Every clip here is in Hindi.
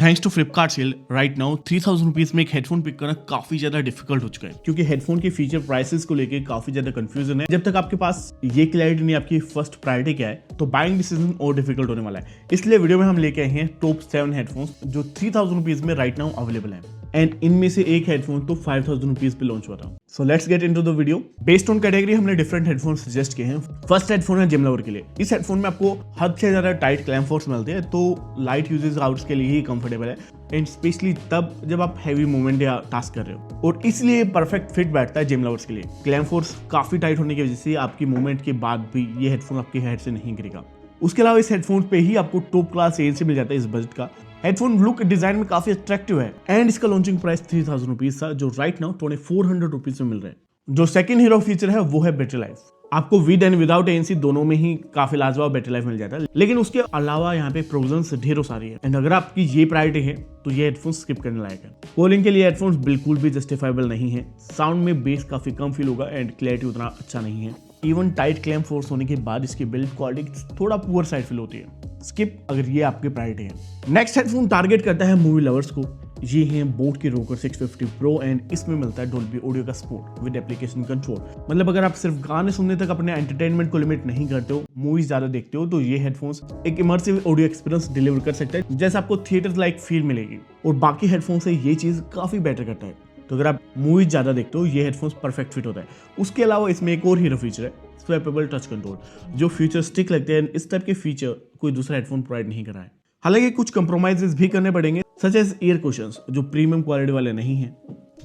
Thanks to Flipkart sale right now 3000 rupees में एक हेडफोन पिक करना काफी ज्यादा डिफिकल्ट हो चुका है, क्योंकि हेडफोन के फीचर प्राइसेस को लेके काफी ज्यादा कंफ्यूजन है। जब तक आपके पास ये क्लैरिटी नहीं आपकी फर्स्ट प्रायोरिटी क्या है, तो बाइंग डिसीजन और डिफिकल्ट होने वाला है। इसलिए वीडियो में हम लेके आए हैं टॉप 7 हेडफोन्स जो 3000 रुपीज में राइट नाउ अवेलेबल है। एंड इनमें से एक हेडफोन तो 5000 रुपीज पे लॉन्च हुआ था। So let's get into the video. Based on category हमने डिफरेंट हेडफोन सजेस्ट किए हैं। फर्स्ट हेडफोन है जिम लवर के लिए। इस हेडफोन में आपको हद से ज्यादा टाइट क्लैम्प फोर्स मिलते हैं, तो लाइट यूजेस आउट्स के लिए ही कंफर्टेबल है, एंड स्पेशली तब जब आप हैवी मूवमेंट या टास्क कर रहे हो, और इसलिए परफेक्ट फिट बैठता है जिम लवर्स के लिए। क्लैम्प फोर्स काफी टाइट होने की वजह से आपकी मूवमेंट के बाद भी ये हेडफोन आपके हेड से नहीं गिरेगा। उसके अलावा इस हेडफोन पे ही आपको टॉप क्लास एज से मिल जाता है इस बजट का। हेडफोन लुक डिजाइन में काफी अट्रैक्टिव है, एंड इसका लॉन्चिंग प्राइस 3000 रुपीज था, जो राइट नाउ 2400 रुपीज में मिल रहा है। जो सेकंड हीरो फीचर है वो है बैटरी लाइफ। आपको विद एंड विदाउट एएनसी दोनों में ही काफी लाजवाब बैटरी लाइफ मिल जाता है, लेकिन उसके अलावा यहाँ पे प्रोविजंस ढेरों सारी है, एंड अगर आपकी ये प्रायोरिटी है तो ये हेडफोन स्किप करने लायक है। कॉलिंग के लिए हेडफोन्स बिल्कुल भी जस्टिफाइबल नहीं है। साउंड में बेस काफी कम फील होगा, एंड क्लैरिटी उतना अच्छा नहीं है। इवन टाइट क्लैम्प फोर्स होने के बाद इसकी बिल्ड क्वालिटी थोड़ा पुअर साइड फील होती है। स्किप अगर ये आपकी प्रायोरिटी है। नेक्स्ट हेडफोन टारगेट करता है मूवी लवर्स को। ये है बोट की रोकर 650 प्रो, एंड इसमें मिलता है डोल्बी ऑडियो का सपोर्ट विद एप्लीकेशन कंट्रोल। मतलब अगर आप सिर्फ गाने सुनने तक अपने एंटरटेनमेंट को लिमिट नहीं करते हो, मूवीज ज्यादा देखते हो, तो ये हेडफोन्स एक इमर्सिव ऑडियो एक्सपीरियंस डिलीवर कर सकता है, जैसे आपको थिएटर लाइक फील मिलेगी। और बाकी हेडफोन से ये चीज काफी बेटर करता है। तो अगर आप मूवीज ज्यादा देखते हो, ये हेडफोन्स परफेक्ट फिट होता है। उसके अलावा इसमें एक और हीरो फीचर है, स्वैपेबल टच कंट्रोल। जो फीचर स्टिक लगते हैं, इस टाइप के फीचर कोई दूसरा हेडफोन प्रोवाइड नहीं कर रहा है। हालांकि कुछ कंप्रोमाइजेस भी करने पड़ेंगे, सच एज ईयर कुशंस जो प्रीमियम क्वालिटी वाले नहीं हैं,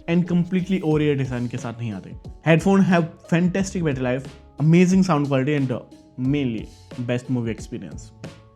and completely over year design के साथ नहीं आते। Headphone have fantastic battery life, amazing sound quality, and mainly best movie experience.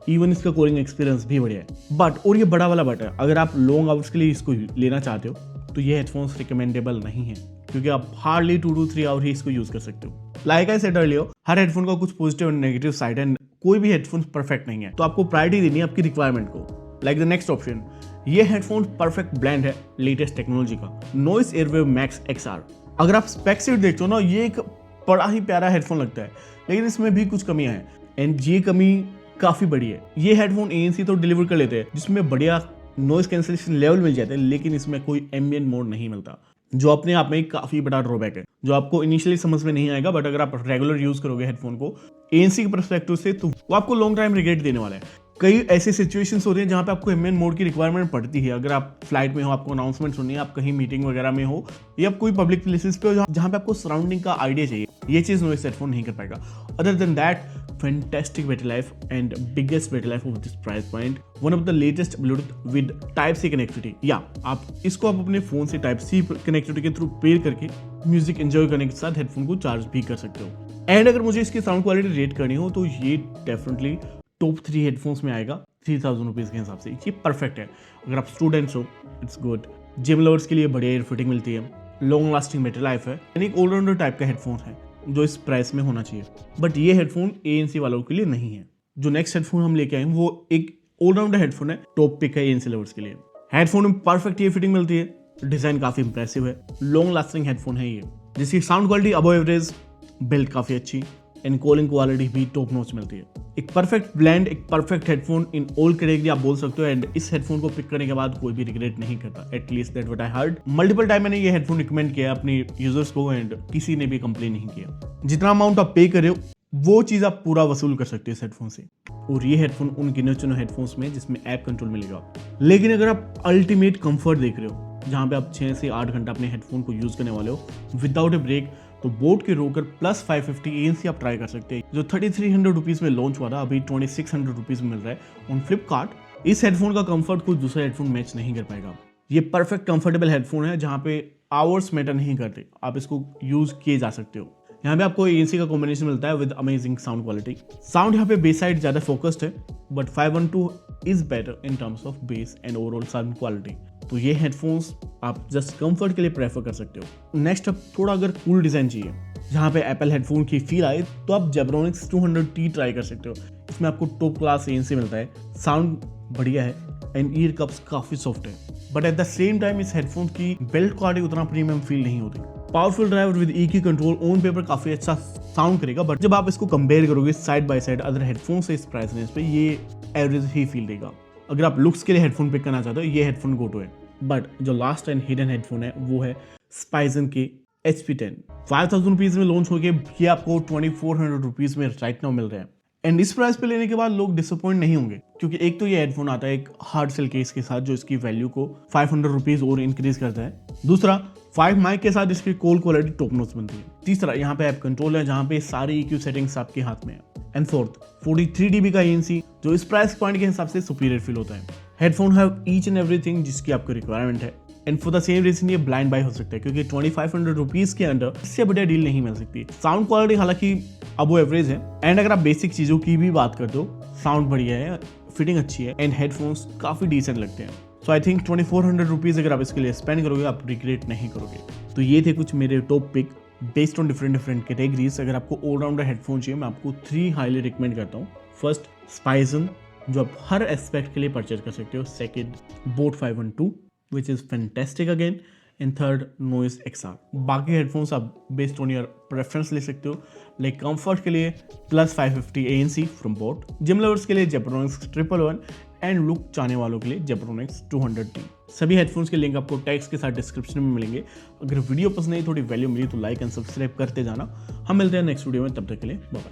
Even इसका कॉलिंग एक्सपीरियंस भी बढ़िया है। बट और ये बड़ा वाला बट है, अगर आप लॉन्ग आवर्स के लिए इसको लेना चाहते हो, तो ये हेडफोन्स रिकमेंडेबल नहीं है, क्योंकि आप हार्डली 2 to 3 आवर ही इसको यूज कर सकते हो। Like I said earlier, her headphone का कुछ पॉजिटिव और नेगेटिव साइड है। कोई भी हेडफोन परफेक्ट नहीं है, तो आपको प्रायोरिटी देनी है आपकी रिक्वायरमेंट को। लाइक द नेक्स्ट ऑप्शन, ये हेडफोन परफेक्ट ब्लेंड है लेटेस्ट टेक्नोलॉजी का, नॉइस एयरवेव मैक्स XR। अगर आप स्पेक शीट देखते हो ना, ये एक बड़ा ही प्यारा हेडफोन लगता है, लेकिन इसमें भी कुछ कमियां हैं, एंड ये कमी काफी बड़ी है। ये हेडफोन ANC तो डिलीवर कर लेते हैं, जिसमें बढ़िया नॉइस कैंसिलेशन लेवल मिल जाता है, लेकिन इसमें कोई एम्बिएंट मोड नहीं मिलता, जो अपने आप में काफी बड़ा ड्रॉबैक है, जो आपको इनिशियली समझ में नहीं आएगा। बट अगर आप रेगुलर यूज करोगे हेडफोन को ANC के पर्सपेक्टिव से, तो वो आपको लॉन्ग टाइम रिग्रेट देने वाला है। कई ऐसी सिचुएशंस होती हैं जहां पे आपको एम्बिएंट मोड की रिक्वायरमेंट पड़ती है। अगर आप फ्लाइट में हो, आपको अनाउंसमेंट सुननी है, आप कहीं मीटिंग वगैरह में हो, या कोई पब्लिक प्लेसेस पे हो जहां पे आपको सराउंडिंग का आइडिया चाहिए, ये चीज नॉइस हेडफोन नहीं कर पाएगा। Other than that, fantastic battery life and biggest battery life of this price point, one of the latest Bluetooth with Type-C connectivity. या आप इसको आप अपने फोन से Type-C कनेक्टिविटी के थ्रू पेयर करके म्यूजिक एंजॉय करने के साथ हेडफोन को चार्ज भी कर सकते हो। एंड अगर मुझे इसकी साउंड क्वालिटी रेट करनी हो, तो ये डेफिनेटली टॉप 3 हेडफोन्स में आएगा 3000 रुपीज के हिसाब से। ये परफेक्ट है। अगर आप स्टूडेंट्स हो, इट्स गुड। जिम लवर्स के लिए बढ़िया एयर फिटिंग मिलती है, लॉन्ग लास्टिंग बैटरी लाइफ है, यानी एक ऑलराउंडर टाइप का हेडफोन है, जो इस प्राइस में होना चाहिए। बट ये हेडफोन ANC वालों के लिए नहीं है। जो नेक्स्ट हेडफोन हम लेके आए वो एक ऑलराउंडर हेडफोन है, टॉप पिक है ANC लवर्स के लिए। हेडफोन में परफेक्ट ईयर फिटिंग मिलती है, डिजाइन काफी इंप्रेसिव है, लॉन्ग लास्टिंग हेडफोन है ये, जिसकी sound quality above average, build काफी अच्छी, एंड कॉलिंग क्वालिटी भी टॉप नॉच मिलती है। एक परफेक्ट ब्लेंड, एक perfect headphone in all category आप बोल सकते हो, एंड इस हेडफोन को पिक करने के बाद कोई भी रिग्रेट नहीं करता, at least that what I heard. Multiple time मैंने ये हेडफोन रिकमेंड किया अपने यूजर्स को, एंड किसी ने भी कंप्लेन नहीं किया। जितना अमाउंट आप पे कर रहे हो, वो चीज आप पूरा वसूल कर सकते हो इस हेडफोन से। और ये हेडफोन उन गिने चुने हेडफोन्स में जिसमें ऐप कंट्रोल मिलेगा। लेकिन अगर आप अल्टीमेट कंफर्ट देख रहे हो, जहां पे आप 6 से 8 घंटा अपने हेडफोन को यूज करने वाले हो विदाउट ए ब्रेक, तो बोट के रोकर प्लस 550 ANC आप ट्राई कर सकते हैं, जो 3300 रुपीज में लॉन्च हुआ था, अभी 2600 रुपीज में मिल रहा है ऑन फ्लिपकार्ट। इस हेडफोन का कंफर्ट कोई दूसरा हेडफोन मैच नहीं कर पाएगा। ये परफेक्ट कंफर्टेबल हेडफोन है, जहां पे आवर्स मैटर नहीं करते, आप इसको यूज किए जा सकते हो। यहाँ पे आपको ANC का कॉम्बिनेशन मिलता है with amazing sound quality. Sound यहाँ पे बेस साइड ज्यादा फोकस्ड है, but 512 is better in terms of base and overall sound quality. तो ये हेडफोन्स आप जस्ट कंफर्ट के लिए प्रेफर कर सकते हो। नेक्स्ट अब थोड़ा अगर कूल डिजाइन चाहिए, जहाँ पे एप्पल हेडफोन की फील आए, तो आप Zebronics 200T ट्राई कर सकते हो। इसमें आपको टॉप क्लास ANC मिलता है, साउंड बढ़िया है, एंड ईयर कप्स काफी सॉफ्ट है। But at the same time इस हेडफोन की बिल्ड क्वालिटी उतना प्रीमियम फील नहीं होती। Powerful driver with EQ control on paper काफी अच्छा साउंड करेगा, बट जब आप इसको कंपेयर करोगे side by side other headphone से इस प्राइस रेंज पे, ये एवरेज ही फील देगा। अगर आप लुक्स के लिए हेडफोन पिक करना चाहते हो ये हेडफोन गो टू है। बट जो लास्ट एंड हिडन हेडफोन है वो है स्पाइजन के HP10। 5000 रुपीज़ में लॉन्च होके ये आपको 2400 रुपीज़ में राइट नाउ मिल रहे हैं। एंड इस प्राइस पे लेने के बाद लोग डिसअपॉइंट नहीं होंगे, क्योंकि एक तो ये हेडफोन आता है एक हार्ड सेल केस के साथ जो इसकी वैल्यू को 500 रुपीज़ और इंक्रीज करता है। दूसरा 5 माइक के साथ इसकी कॉल क्वालिटी टॉप नॉच बनती है। तीसरा यहाँ पे ऐप कंट्रोल है जहाँ पे सारी EQ सेटिंग्स आपके हाथ में है। एंड फोर्थ 43 dB का ANC जो इस प्राइस पॉइंट के हिसाब से सुपीरियर फील होता है। Headphone have each and everything जिसकी आपको रिक्वायरमेंट है। And for the same reason ये ब्लाइंड बाय हो सकता है, क्योंकि 2500 रुपीज़ के अंदर इससे बढ़िया डील नहीं मिल सकती। साउंड क्वालिटी हालांकि अब वो एवरेज है। एंड अगर आप बेसिक चीज़ों की भी बात करते हो, साउंड बढ़िया है, फिटिंग अच्छी है एंड हेडफोन्स काफ़ी डिसेंट लगते हैं। सो आई थिंक 2400 रुपीज़ अगर आप इसके लिए स्पेंड करोगे आप रिग्रेट नहीं करोगे। तो ये थे कुछ मेरे top pick based on different categories. अगर आपको ऑलराउंडर हेडफोन चाहिए मैं आपको 3 हाईली रिकमेंड करता हूँ। फर्स्ट स्पाइजन जो आप हर एस्पेक्ट के लिए परचेज कर सकते हो। Second boat 512 which is fantastic again. And third noise XR। बाकी हेडफोन्स आप बेस्ड ऑन योर प्रेफरेंस ले सकते हो। लाइक कंफर्ट के लिए plus 550 ANC from boat, gym lovers के लिए जेब्रोनिक्स 111 एंड लुक चाहने वालों के लिए जेब्रोनिक्स 200D। सभी हेडफोन्स के लिंक आपको टैग्स के साथ डिस्क्रिप्शन में मिलेंगे। अगर वीडियो पसंद आई, थोड़ी वैल्यू मिली तो लाइक एंड सब्सक्राइब करते जाना। हम मिलते हैं नेक्स्ट वीडियो में, तब तक के लिए बाय बाय।